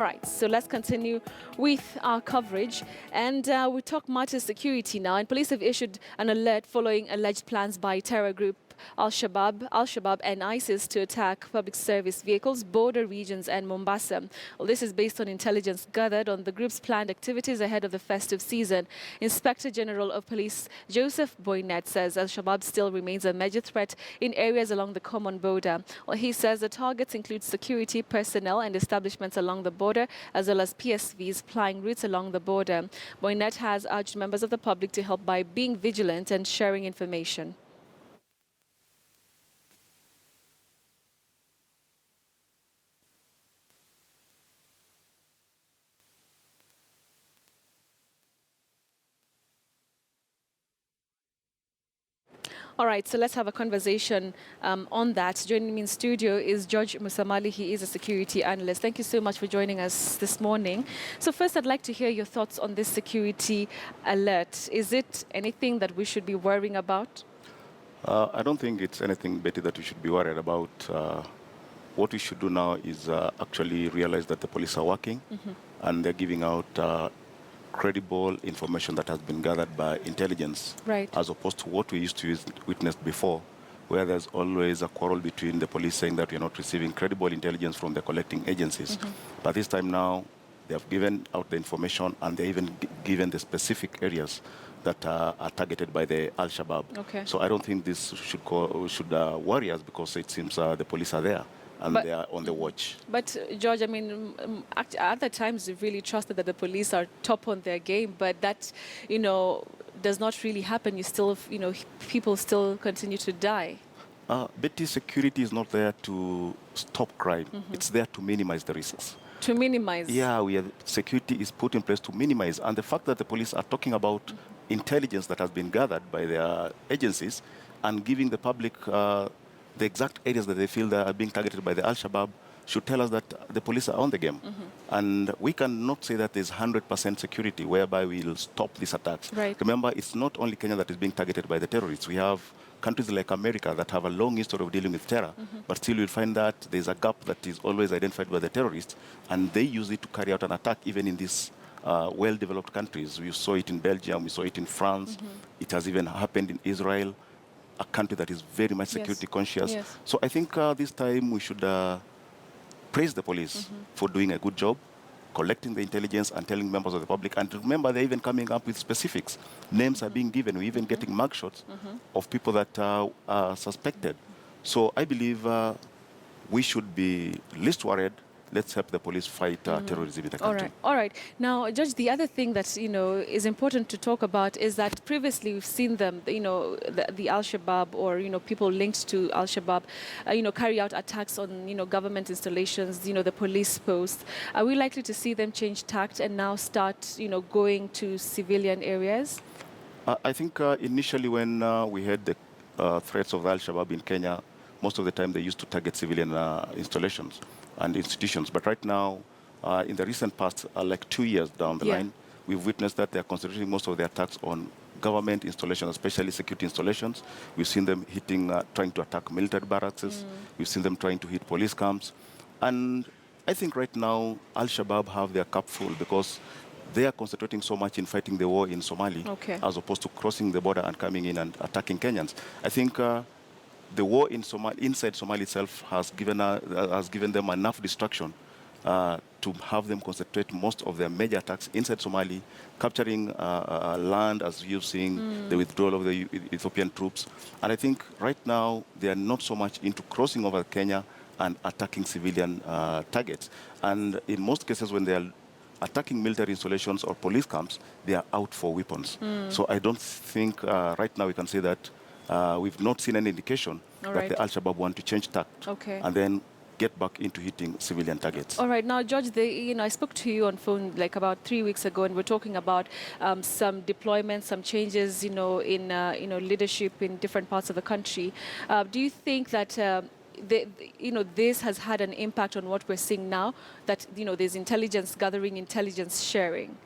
Right, so let's continue with our coverage. And we talk matters security now. And police have issued an alert following alleged plans by terror group Al-Shabaab and ISIS to attack public service vehicles, border regions and Mombasa. Well, this is based on intelligence gathered on the group's planned activities ahead of the festive season. Inspector General of Police Joseph Boynet says Al-Shabaab still remains a major threat in areas along the common border. Well, he says the targets include security personnel and establishments along the border, as well as PSVs plying routes along the border. Boynet has urged members of the public to help by being vigilant and sharing information. All right, so let's have a conversation on that. Joining me in studio is George Musamali. He is a security analyst. Thank you so much for joining us this morning. So first, I'd like to hear your thoughts on this security alert. Is it anything that we should be worrying about? I don't think it's anything, Betty, that we should be worried about. What we should do now is actually realize that the police are working and they're giving out credible information that has been gathered by intelligence, right, as opposed to what we used to witness before, where there's always a quarrel between the police saying that we're not receiving credible intelligence from the collecting agencies. But this time now, they have given out the information and they even given the specific areas that are targeted by the Al-Shabaab. Okay. So I don't think this should worry us, because it seems the police are there and they are on the watch. But, George, I mean, at other times we've really trusted that the police are top on their game, but that, does not really happen. You still, people still continue to die. Betty, security is not there to stop crime. It's there to minimize the risks. To minimize? Yeah, security is put in place to minimize. And the fact that the police are talking about intelligence that has been gathered by their agencies and giving the public the exact areas that they feel that are being targeted by the Al-Shabaab should tell us that the police are on the game. And we cannot say that there's 100% security whereby we'll stop these attacks. Right. Remember, it's not only Kenya that is being targeted by the terrorists. We have countries like America that have a long history of dealing with terror, but still you'll find that there's a gap that is always identified by the terrorists, and they use it to carry out an attack even in these well-developed countries. We saw it in Belgium, we saw it in France, it has even happened in Israel, a country that is very much security conscious. Yes. So I think this time we should praise the police for doing a good job, collecting the intelligence and telling members of the public. And remember, they're even coming up with specifics. Names are being given. We're even getting mugshots of people that are suspected. So I believe we should be least worried. Let's help the police fight terrorism in the country. All right. Now, Judge, the other thing that, is important to talk about is that previously we've seen them, the Al-Shabaab or, people linked to Al-Shabaab, carry out attacks on, government installations, the police posts. Are we likely to see them change tact and now start, going to civilian areas? I think initially when we had the threats of Al-Shabaab in Kenya, most of the time they used to target civilian installations and institutions. But right now, in the recent past, like 2 years down the line, we've witnessed that they're concentrating most of their attacks on government installations, especially security installations. We've seen them trying to attack military barracks. We've seen them trying to hit police camps. And I think right now, Al-Shabaab have their cup full, because they are concentrating so much in fighting the war in Somalia, as opposed to crossing the border and coming in and attacking Kenyans. I think the war in inside Somalia itself has given them enough destruction to have them concentrate most of their major attacks inside Somalia, capturing land, as you've seen, the withdrawal of the Ethiopian troops. And I think right now they are not so much into crossing over Kenya and attacking civilian targets. And in most cases, when they are attacking military installations or police camps, they are out for weapons. So I don't think right now we can say that we've not seen any indication that the Al-Shabaab want to change tact and then get back into hitting civilian targets. All right. Now, George, I spoke to you on phone like about 3 weeks ago, and we're talking about some deployments, some changes, in leadership in different parts of the country. Do you think that this has had an impact on what we're seeing now, that, there's intelligence gathering, intelligence sharing?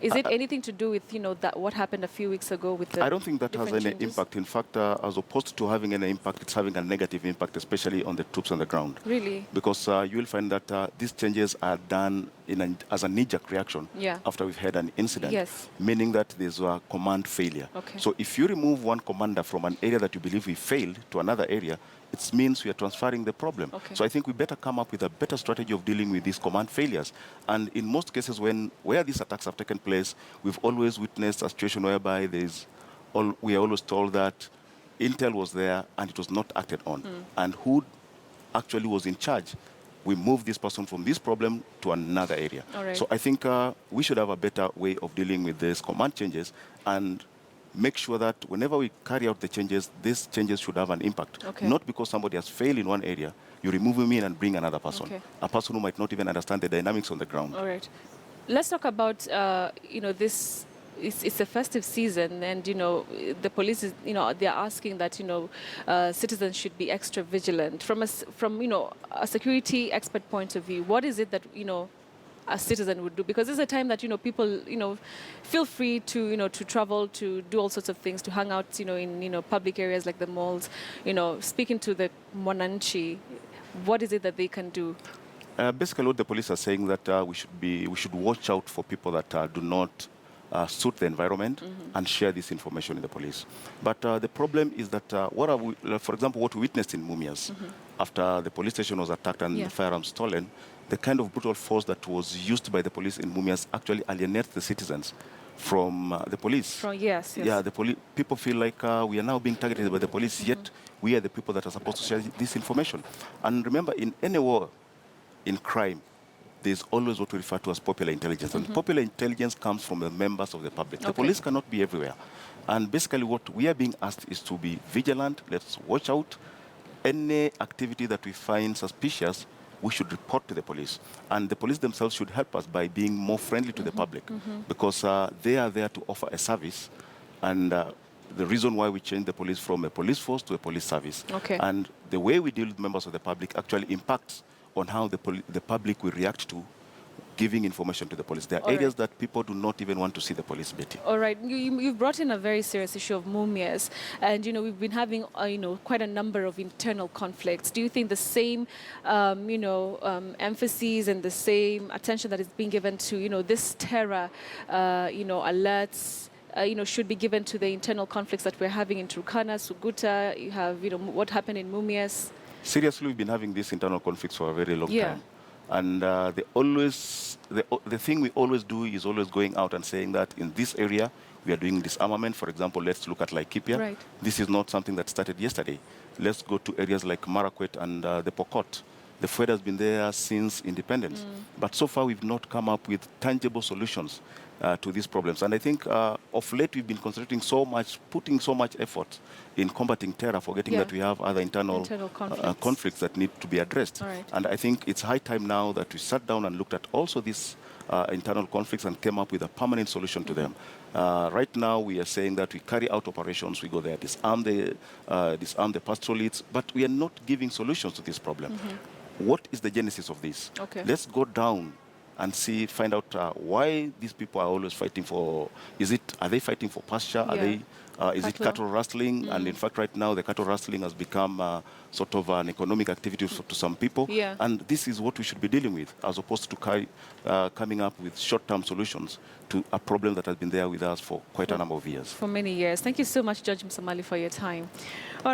Is it anything to do with, that what happened a few weeks ago with the I don't think that has any impact. In fact, as opposed to having any impact, it's having a negative impact, especially on the troops on the ground. Really? Because you will find that these changes are done as a knee-jerk reaction Yeah. after we've had an incident, Yes. meaning that there's a command failure. Okay. So if you remove one commander from an area that you believe we failed to another area, it means we are transferring the problem. Okay. So I think we better come up with a better strategy of dealing with these command failures. And in most cases, where these attacks have taken place, we've always witnessed a situation whereby we are always told that intel was there and it was not acted on. And who actually was in charge? We move this person from this problem to another area. All right. So I think we should have a better way of dealing with these command changes and make sure that whenever we carry out the changes, these changes should have an impact. Okay. Not because somebody has failed in one area, you remove him in and bring another person. Okay. A person who might not even understand the dynamics on the ground. All right. Let's talk about, this. It's a festive season, and the police is, they're asking that citizens should be extra vigilant. From a security expert point of view, what is it that a citizen would do? Because it's a time that people feel free to to travel, to do all sorts of things, to hang out in public areas like the malls. Speaking to the Mwananchi, what is it that they can do? Basically, what the police are saying that we should watch out for people that do not suit the environment and share this information with the police. But the problem is that, for example, what we witnessed in Mumias, after the police station was attacked and the firearms stolen, the kind of brutal force that was used by the police in Mumias actually alienates the citizens from the police. Yes. Yeah, people feel like we are now being targeted by the police, yet we are the people that are supposed to share this information. And remember, in any war, in crime, there's always what we refer to as popular intelligence. And popular intelligence comes from the members of the public. The police cannot be everywhere. And basically what we are being asked is to be vigilant. Let's watch out. Any activity that we find suspicious, we should report to the police. And the police themselves should help us by being more friendly to the public, because they are there to offer a service. And the reason why we changed the police from a police force to a police service. Okay. And the way we deal with members of the public actually impacts on how the public will react to giving information to the police. There are areas that people do not even want to see the police, Betty. All right. You've brought in a very serious issue of Mumias, and we've been having quite a number of internal conflicts. Do you think the same emphasis and the same attention that is being given to this terror alerts should be given to the internal conflicts that we're having in Turkana, Suguta? You have what happened in Mumias? Seriously, we've been having these internal conflicts for a very long time. And the thing we always do is always going out and saying that in this area, we are doing disarmament. For example, let's look at Laikipia. Right. This is not something that started yesterday. Let's go to areas like Marakwet and the Pokot. The FUED has been there since independence. But so far, we've not come up with tangible solutions to these problems. And I think of late, we've been concentrating so much, putting so much effort in combating terror, forgetting that we have other internal conflicts that need to be addressed. Right. And I think it's high time now that we sat down and looked at also these internal conflicts and came up with a permanent solution to them. Right now, we are saying that we carry out operations, we go there, disarm the pastoralists, but we are not giving solutions to this problem. What is the genesis of this? Okay. Let's go down and find out why these people are always fighting for. Are they fighting for pasture? Is it cattle rustling? And in fact, right now, the cattle rustling has become sort of an economic activity to some people. And this is what we should be dealing with, as opposed to coming up with short-term solutions to a problem that has been there with us for quite a number of years. For many years. Thank you so much, Judge Msamali, for your time.